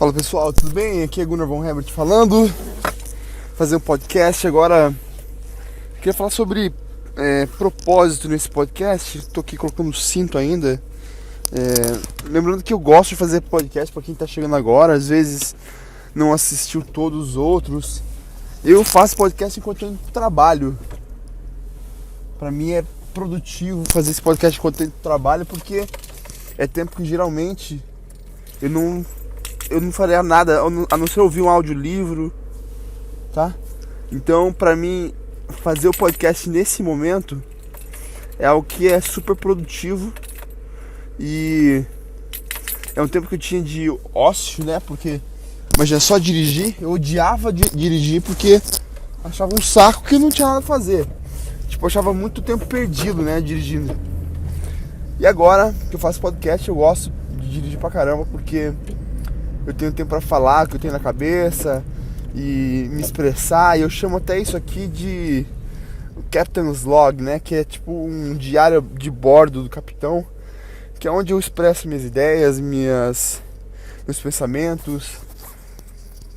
Fala pessoal, tudo bem? Aqui é Gunnar von Herbert falando. Fazer um podcast agora. Queria falar sobre propósito nesse podcast. Tô aqui colocando cinto ainda. Lembrando que eu gosto de fazer podcast para quem tá chegando agora. Às vezes não assistiu todos os outros. Eu faço podcast enquanto eu trabalho. Pra mim é produtivo fazer esse podcast enquanto eu trabalho, porque é tempo que geralmente eu não faria nada a não ser ouvir um audiolivro, tá? Então, pra mim, fazer o podcast nesse momento é algo que é super produtivo e é um tempo que eu tinha de ócio, né? Porque, imagina, só dirigir, eu odiava dirigir porque achava um saco que não tinha nada a fazer. Tipo, eu achava muito tempo perdido, né, dirigindo. E agora que eu faço podcast, eu gosto de dirigir pra caramba, porque eu tenho tempo pra falar o que eu tenho na cabeça e me expressar. E eu chamo até isso aqui de Captain's Log, né? Que é tipo um diário de bordo do capitão, que é onde eu expresso minhas ideias, meus pensamentos.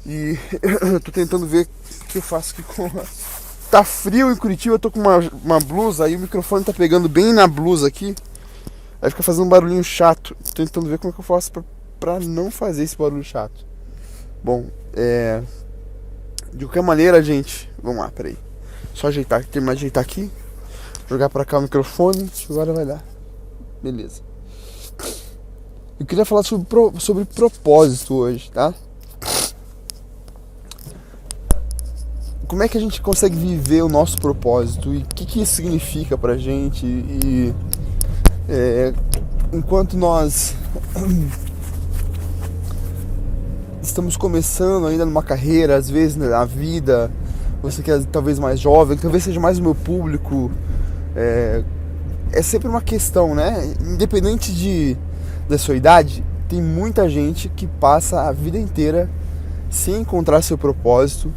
E eu tô tentando ver o que eu faço aqui com... Tá frio em Curitiba, eu tô com uma blusa, aí o microfone tá pegando bem na blusa aqui. Aí fica fazendo um barulhinho chato. Tô tentando ver como é que eu faço pra não fazer esse barulho chato. Bom, de qualquer maneira, gente, vamos lá, peraí. Só terminar de ajeitar aqui. Jogar pra cá o microfone, agora vai dar. Beleza. Eu queria falar sobre propósito hoje, tá? Como é que a gente consegue viver o nosso propósito e o que isso significa pra gente e enquanto nós estamos começando ainda numa carreira, às vezes na vida, você que é talvez mais jovem, talvez seja mais o meu público, é sempre uma questão, né? Independente da sua idade, tem muita gente que passa a vida inteira sem encontrar seu propósito,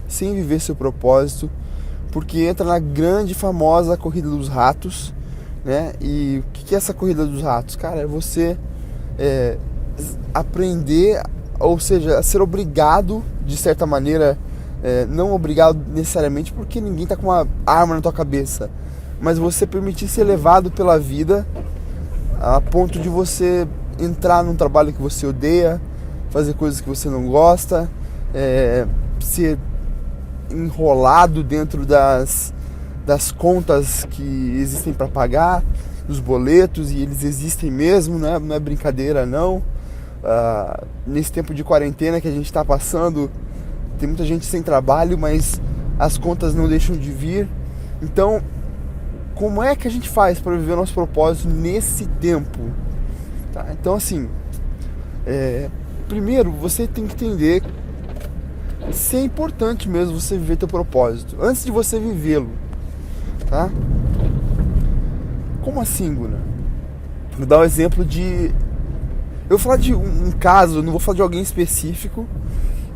sem viver seu propósito, porque entra na grande famosa corrida dos ratos, né? E o que é essa corrida dos ratos? Cara, é você aprender, ou seja, a ser obrigado, de certa maneira, não obrigado necessariamente porque ninguém tá com uma arma na tua cabeça, mas você permitir ser levado pela vida a ponto de você entrar num trabalho que você odeia, fazer coisas que você não gosta, ser enrolado dentro das contas que existem para pagar, dos boletos, e eles existem mesmo, né? Não é brincadeira não. Nesse tempo de quarentena que a gente está passando, tem muita gente sem trabalho, mas as contas não deixam de vir. Então, como é que a gente faz para viver o nosso propósito nesse tempo? Tá? Então, assim, primeiro você tem que entender se é importante mesmo você viver teu propósito antes de você vivê-lo, tá? Como assim, Guna? Vou dar um exemplo eu vou falar de um caso, não vou falar de alguém específico,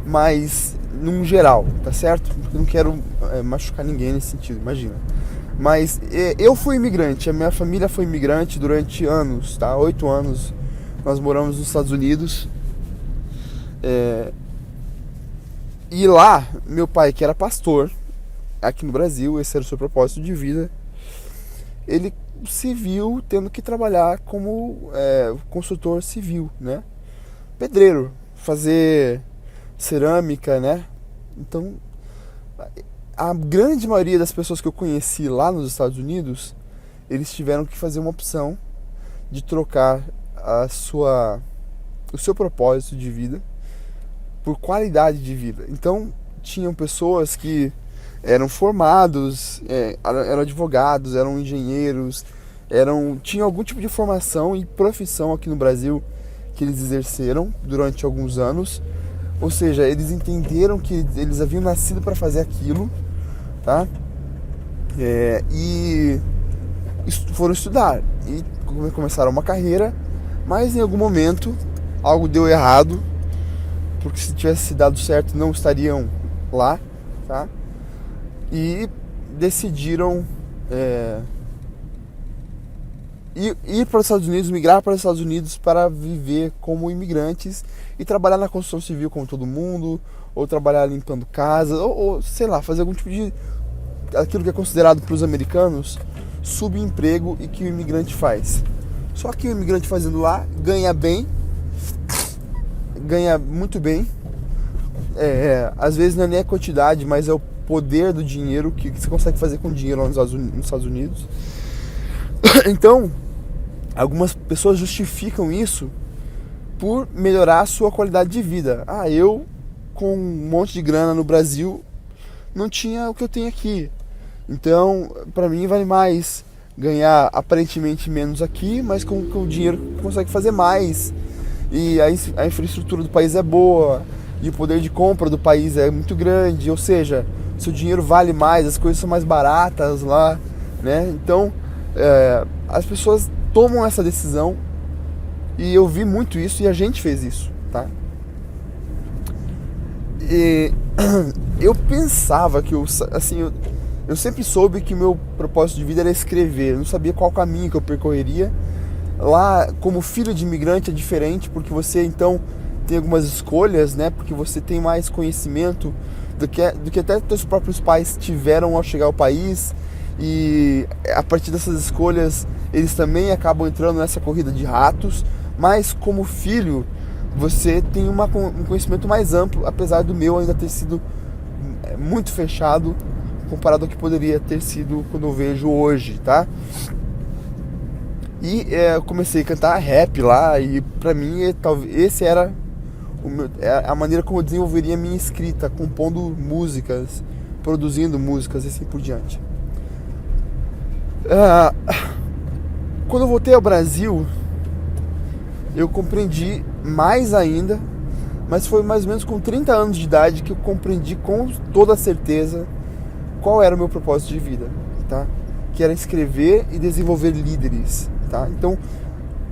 mas num geral, tá certo? Eu não quero machucar ninguém nesse sentido, imagina. Mas eu fui imigrante, a minha família foi imigrante durante anos, tá? 8 anos nós moramos nos Estados Unidos. E lá, meu pai, que era pastor, aqui no Brasil, esse era o seu propósito de vida, ele se viu tendo que trabalhar como consultor civil, né? Pedreiro, fazer cerâmica, né? Então, a grande maioria das pessoas que eu conheci lá nos Estados Unidos, eles tiveram que fazer uma opção de trocar o seu propósito de vida por qualidade de vida. Então, tinham pessoas que eram formados, eram advogados, eram engenheiros, tinham algum tipo de formação e profissão aqui no Brasil que eles exerceram durante alguns anos. Ou seja, eles entenderam que eles haviam nascido para fazer aquilo, tá? E foram estudar e começaram uma carreira, mas em algum momento algo deu errado, porque se tivesse dado certo não estariam lá, tá? E decidiram ir para os Estados Unidos, migrar para os Estados Unidos para viver como imigrantes e trabalhar na construção civil como todo mundo, ou trabalhar limpando casa, ou sei lá, fazer algum tipo de aquilo que é considerado para os americanos subemprego e que o imigrante faz. Só que o imigrante fazendo lá ganha bem, ganha muito bem. Às vezes não é nem a quantidade, mas é o poder do dinheiro que você consegue fazer com dinheiro lá nos Estados Unidos. Então, algumas pessoas justificam isso por melhorar a sua qualidade de vida. Eu, com um monte de grana no Brasil, não tinha o que eu tenho aqui. Então, para mim vale mais ganhar aparentemente menos aqui, mas com o dinheiro consegue fazer mais. E a infraestrutura do país é boa, e o poder de compra do país é muito grande, ou seja, seu dinheiro vale mais, as coisas são mais baratas lá, né? Então, as pessoas tomam essa decisão, e eu vi muito isso, e a gente fez isso, tá? E eu pensava que eu sempre soube que o meu propósito de vida era escrever, eu não sabia qual caminho que eu percorreria. Lá, como filho de imigrante, é diferente, porque você então tem algumas escolhas, né? Porque você tem mais conhecimento do que até seus próprios pais tiveram ao chegar ao país, e a partir dessas escolhas eles também acabam entrando nessa corrida de ratos. Mas como filho, você tem um conhecimento mais amplo, apesar do meu ainda ter sido muito fechado comparado ao que poderia ter sido quando eu vejo hoje, tá? E eu comecei a cantar rap lá, e pra mim esse era a maneira como eu desenvolveria a minha escrita, compondo músicas, produzindo músicas e assim por diante. Quando eu voltei ao Brasil, eu compreendi mais ainda, mas foi mais ou menos com 30 anos de idade que eu compreendi com toda certeza qual era o meu propósito de vida, tá? Que era escrever e desenvolver líderes, tá? Então,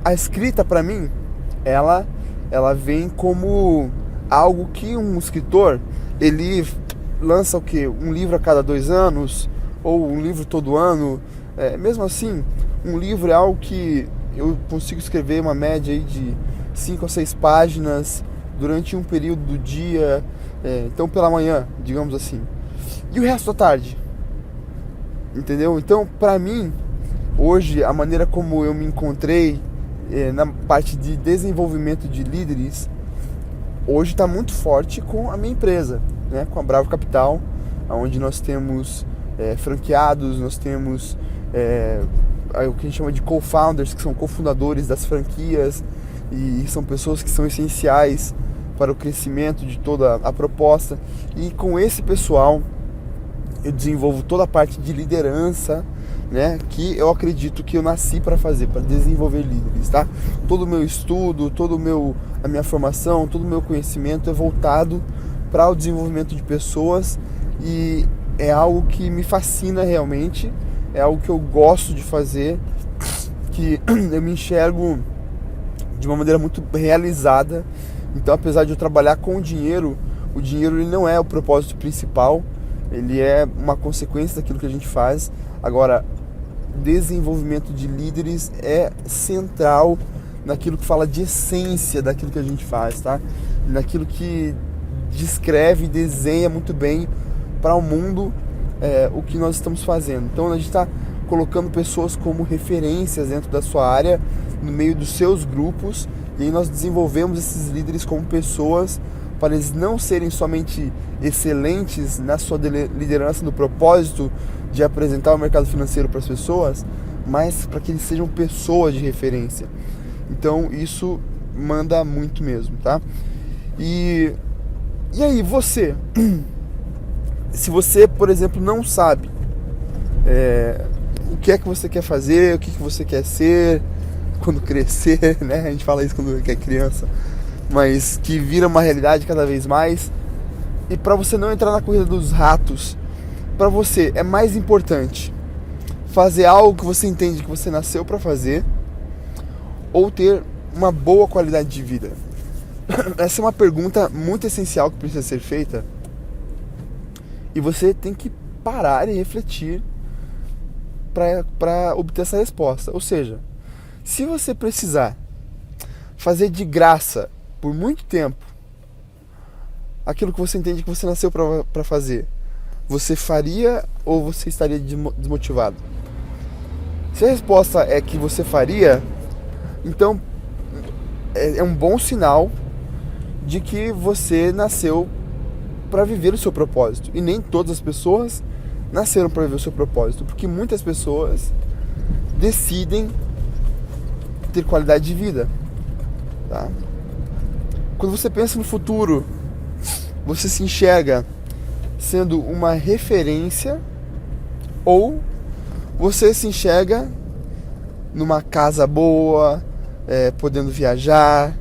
a escrita para mim, ela vem como algo que um escritor, ele lança o quê? Um livro a cada 2 anos, ou um livro todo ano. Mesmo assim, um livro é algo que eu consigo escrever uma média aí de 5 a 6 páginas durante um período do dia, então pela manhã, digamos assim. E o resto da tarde, entendeu? Então, pra mim, hoje, a maneira como eu me encontrei na parte de desenvolvimento de líderes, hoje está muito forte com a minha empresa, né? Com a Bravo Capital, onde nós temos franqueados, nós temos o que a gente chama de co-founders, que são cofundadores das franquias, e são pessoas que são essenciais para o crescimento de toda a proposta. E com esse pessoal eu desenvolvo toda a parte de liderança, né, que eu acredito que eu nasci para fazer, para desenvolver líderes, tá? Todo o meu estudo, a minha formação, todo o meu conhecimento é voltado para o desenvolvimento de pessoas, e é algo que me fascina realmente, é algo que eu gosto de fazer, que eu me enxergo de uma maneira muito realizada. Então, apesar de eu trabalhar com o dinheiro ele não é o propósito principal, ele é uma consequência daquilo que a gente faz. Agora, desenvolvimento de líderes é central naquilo que fala de essência daquilo que a gente faz, tá? Naquilo que descreve e desenha muito bem para o mundo o que nós estamos fazendo. Então, a gente está colocando pessoas como referências dentro da sua área, no meio dos seus grupos, e aí nós desenvolvemos esses líderes como pessoas, para eles não serem somente excelentes na sua liderança, no propósito de apresentar o mercado financeiro para as pessoas, mas para que eles sejam pessoas de referência. Então isso manda muito mesmo, tá? E aí você, se você, por exemplo, não sabe o que é que você quer fazer, o que você quer ser quando crescer, né? A gente fala isso quando é criança, mas que vira uma realidade cada vez mais. E para você não entrar na corrida dos ratos, para você é mais importante fazer algo que você entende que você nasceu para fazer, ou ter uma boa qualidade de vida? Essa é uma pergunta muito essencial que precisa ser feita, e você tem que parar e refletir para obter essa resposta. Ou seja, Se você precisar fazer de graça por muito tempo aquilo que você entende que você nasceu para fazer, você faria ou você estaria desmotivado? Se a resposta é que você faria, então é um bom sinal de que você nasceu para viver o seu propósito. E nem todas as pessoas nasceram para viver o seu propósito, porque muitas pessoas decidem ter qualidade de vida, tá? Quando você pensa no futuro, você se enxerga sendo uma referência ou você se enxerga numa casa boa, podendo viajar,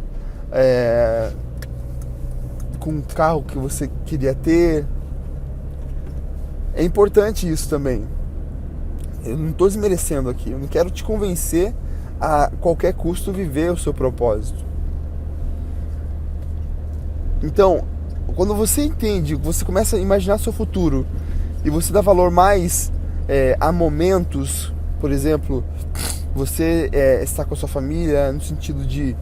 com um carro que você queria ter? É importante isso também. Eu não estou desmerecendo aqui, eu não quero te convencer a qualquer custo viver o seu propósito. Então, quando você entende, você começa a imaginar seu futuro e você dá valor mais a momentos, por exemplo, você está com a sua família no sentido de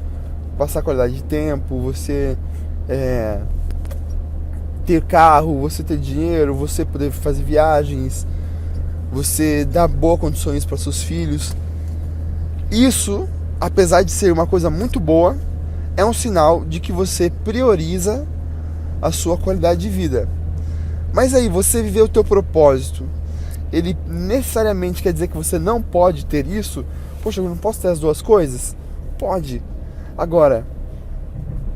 passar qualidade de tempo, você ter carro, você ter dinheiro, você poder fazer viagens, você dar boas condições para seus filhos. Isso, apesar de ser uma coisa muito boa, é um sinal de que você prioriza a sua qualidade de vida. Mas aí, você viver o teu propósito, ele necessariamente quer dizer que você não pode ter isso? Poxa, eu não posso ter as duas coisas? Pode. Agora,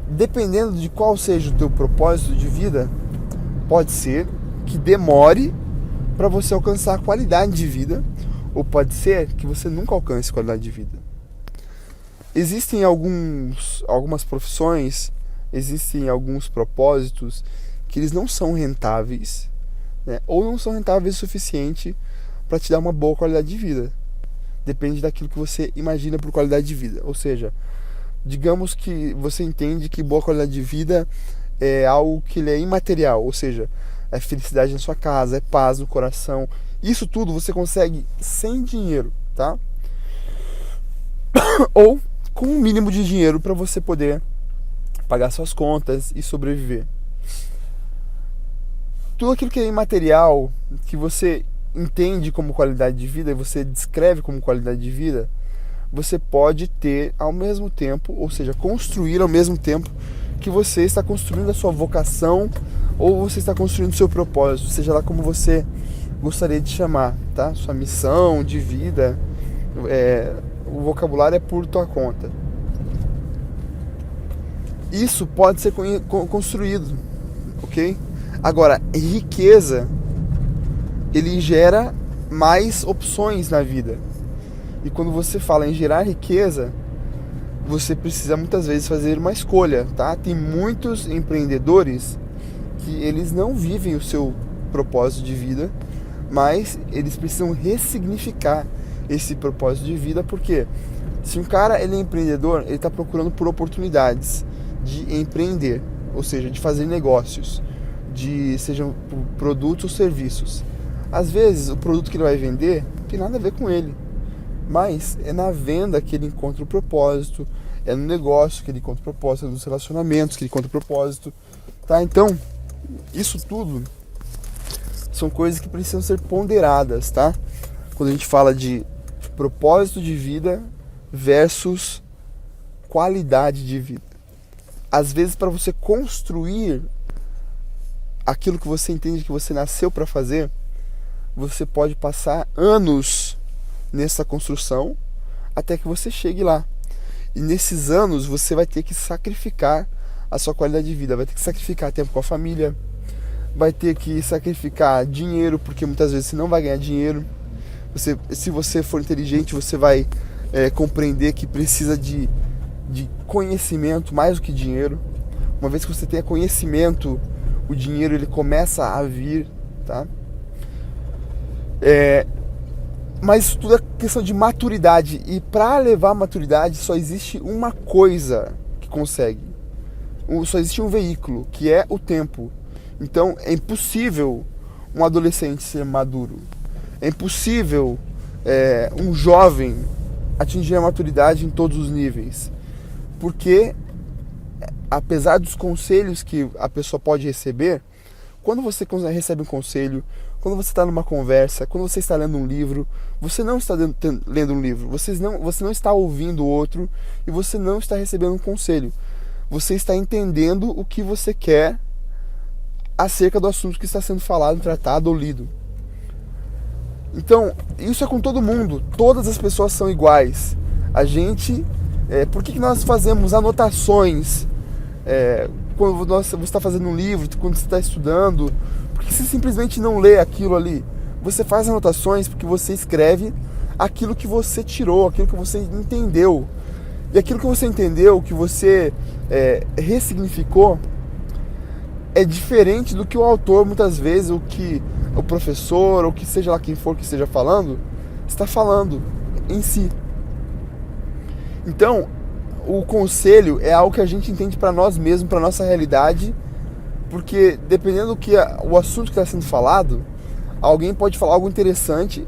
dependendo de qual seja o teu propósito de vida, pode ser que demore para você alcançar a qualidade de vida, ou pode ser que você nunca alcance qualidade de vida. Existem algumas profissões, existem alguns propósitos que eles não são rentáveis, né? Ou não são rentáveis o suficiente para te dar uma boa qualidade de vida. Depende daquilo que você imagina por qualidade de vida. Ou seja, digamos que você entende que boa qualidade de vida é algo que ele é imaterial, ou seja, é felicidade na sua casa, é paz no coração. Isso tudo você consegue sem dinheiro, tá? Ou com um mínimo de dinheiro para você poder pagar suas contas e sobreviver. Tudo aquilo que é imaterial, que você entende como qualidade de vida e você descreve como qualidade de vida, você pode ter ao mesmo tempo, ou seja, construir ao mesmo tempo que você está construindo a sua vocação ou você está construindo o seu propósito, seja lá como você gostaria de chamar, tá? Sua missão de vida, o vocabulário é por tua conta. Isso pode ser construído, ok? Agora, riqueza, ele gera mais opções na vida. E quando você fala em gerar riqueza, você precisa muitas vezes fazer uma escolha, tá? Tem muitos empreendedores que eles não vivem o seu propósito de vida, mas eles precisam ressignificar esse propósito de vida, porque se um cara ele é empreendedor, ele está procurando por oportunidades de empreender, ou seja, de fazer negócios, sejam produtos ou serviços. Às vezes o produto que ele vai vender não tem nada a ver com ele, mas é na venda que ele encontra o propósito, é no negócio que ele encontra o propósito, é nos relacionamentos que ele encontra o propósito, tá? Então, isso tudo são coisas que precisam ser ponderadas, tá? Quando a gente fala de propósito de vida versus qualidade de vida. Às vezes, para você construir aquilo que você entende que você nasceu para fazer, você pode passar anos nessa construção até que você chegue lá. E nesses anos você vai ter que sacrificar a sua qualidade de vida, vai ter que sacrificar tempo com a família, vai ter que sacrificar dinheiro, porque muitas vezes você não vai ganhar dinheiro. Se você for inteligente, você vai compreender que precisa de conhecimento mais do que dinheiro. Uma vez que você tenha conhecimento, o dinheiro ele começa a vir, tá? Mas isso tudo é questão de maturidade. E para levar a maturidade só existe uma coisa que consegue. Só existe um veículo, que é o tempo. Então é impossível um adolescente ser maduro. É impossível um jovem atingir a maturidade em todos os níveis. Porque, apesar dos conselhos que a pessoa pode receber, quando você recebe um conselho, quando você está numa conversa, quando você está lendo um livro, você não está lendo um livro, você não está ouvindo o outro e você não está recebendo um conselho. Você está entendendo o que você quer acerca do assunto que está sendo falado, tratado ou lido. Então, isso é com todo mundo. Todas as pessoas são iguais. Por que nós fazemos anotações quando você está fazendo um livro, quando você está estudando? Por que você simplesmente não lê aquilo ali? Você faz anotações porque você escreve aquilo que você tirou, aquilo que você entendeu. E aquilo que você entendeu, que você ressignificou, é diferente do que o autor, muitas vezes, o que o professor, ou que seja lá quem for que esteja falando, está falando em si. Então, o conselho é algo que a gente entende para nós mesmos, para nossa realidade, porque dependendo do que o assunto que está sendo falado, alguém pode falar algo interessante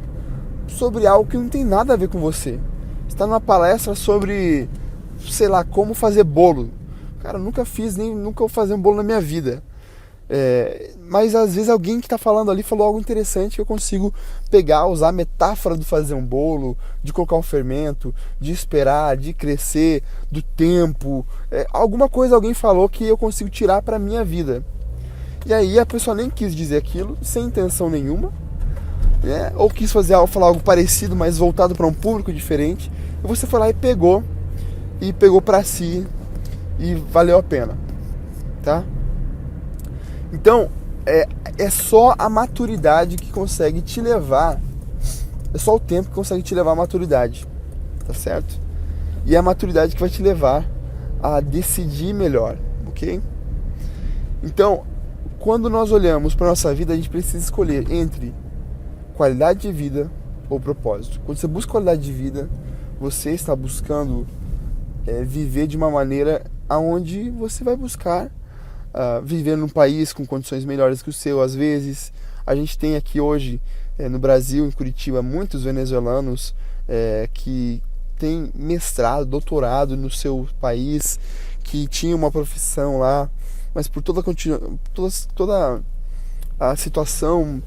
sobre algo que não tem nada a ver com você. Está numa palestra sobre, sei lá, como fazer bolo. Cara, eu nunca vou fazer um bolo na minha vida. Mas às vezes alguém que está falando ali falou algo interessante que eu consigo pegar, usar a metáfora do fazer um bolo, de colocar um fermento, de esperar, de crescer, do tempo. Alguma coisa alguém falou que eu consigo tirar para a minha vida. E aí a pessoa nem quis dizer aquilo, sem intenção nenhuma, ou quis falar algo parecido, mas voltado para um público diferente. E você foi lá e pegou para si e valeu a pena, tá? Então, é só a maturidade que consegue te levar, é só o tempo que consegue te levar à maturidade, tá certo? E é a maturidade que vai te levar a decidir melhor, ok? Então, quando nós olhamos para a nossa vida, a gente precisa escolher entre qualidade de vida ou propósito. Quando você busca qualidade de vida, você está buscando viver de uma maneira onde você vai buscar viver num país com condições melhores que o seu. Às vezes, a gente tem aqui hoje, no Brasil, em Curitiba, muitos venezuelanos que têm mestrado, doutorado no seu país, que tinham uma profissão lá, mas por toda a situação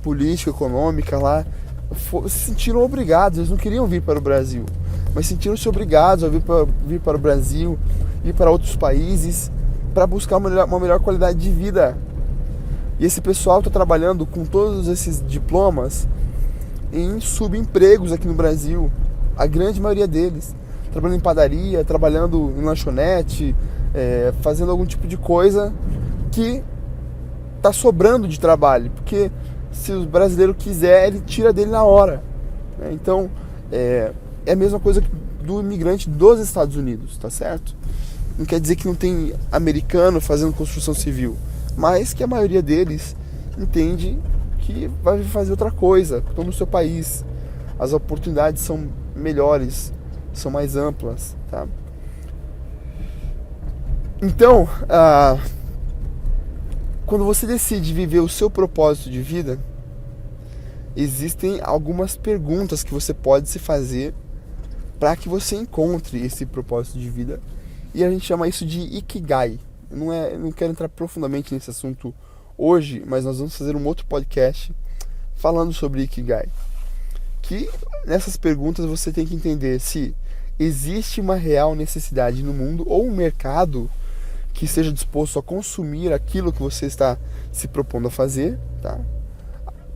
política, econômica lá, se sentiram obrigados. Eles não queriam vir para o Brasil, mas sentiram-se obrigados a vir para o Brasil, ir para outros países, para buscar uma melhor qualidade de vida. E esse pessoal está trabalhando com todos esses diplomas em subempregos aqui no Brasil. A grande maioria deles trabalhando em padaria, trabalhando em lanchonete, fazendo algum tipo de coisa que está sobrando de trabalho, porque se o brasileiro quiser, ele tira dele na hora. Então, é a mesma coisa do imigrante dos Estados Unidos, tá certo? Não quer dizer que não tem americano fazendo construção civil, mas que a maioria deles entende que vai fazer outra coisa, estão no seu país. As oportunidades são melhores, são mais amplas, tá? Então, quando você decide viver o seu propósito de vida, existem algumas perguntas que você pode se fazer para que você encontre esse propósito de vida. E a gente chama isso de Ikigai. Eu não quero entrar profundamente nesse assunto hoje, mas nós vamos fazer um outro podcast falando sobre Ikigai. Que nessas perguntas você tem que entender se existe uma real necessidade no mundo ou um mercado que esteja disposto a consumir aquilo que você está se propondo a fazer, tá?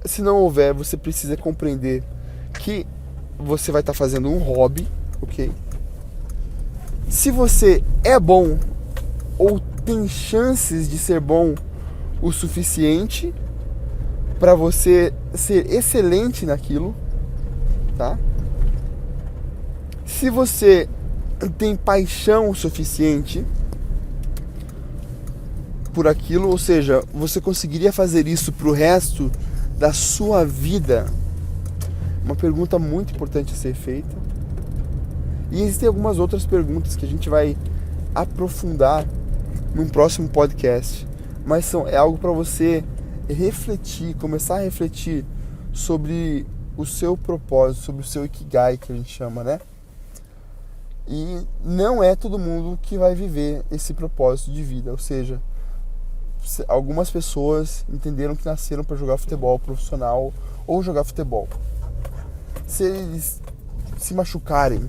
Se não houver, você precisa compreender que você vai estar fazendo um hobby, ok? Se você é bom ou tem chances de ser bom o suficiente para você ser excelente naquilo, tá? Se você tem paixão o suficiente por aquilo, ou seja, você conseguiria fazer isso pro resto da sua vida? Uma pergunta muito importante a ser feita. E existem algumas outras perguntas que a gente vai aprofundar num próximo podcast, mas é algo para você refletir, começar a refletir sobre o seu propósito, sobre o seu Ikigai, que a gente chama, né? E não é todo mundo que vai viver esse propósito de vida. Ou seja, algumas pessoas entenderam que nasceram para jogar futebol profissional ou jogar futebol. Se eles se machucarem,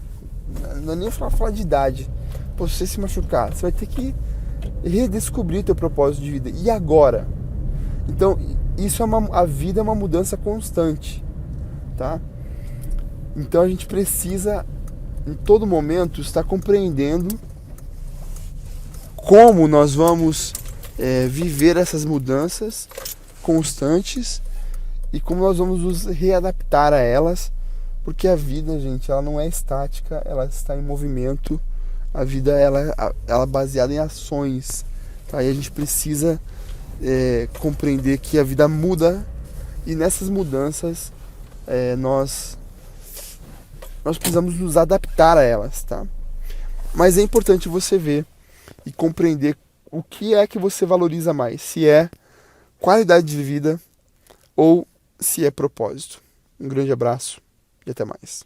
não é nem falar de idade, pô, se você se machucar, você vai ter que redescobrir teu propósito de vida. E agora? Então, isso a vida é uma mudança constante, tá? Então a gente precisa, em todo momento, estar compreendendo como nós vamos viver essas mudanças constantes e como nós vamos nos readaptar a elas, porque a vida, gente, ela não é estática, ela está em movimento. A vida ela é baseada em ações, tá? E a gente precisa compreender que a vida muda e nessas mudanças nós precisamos nos adaptar a elas, tá? Mas é importante você ver e compreender o que é que você valoriza mais, se é qualidade de vida ou se é propósito. Um grande abraço e até mais.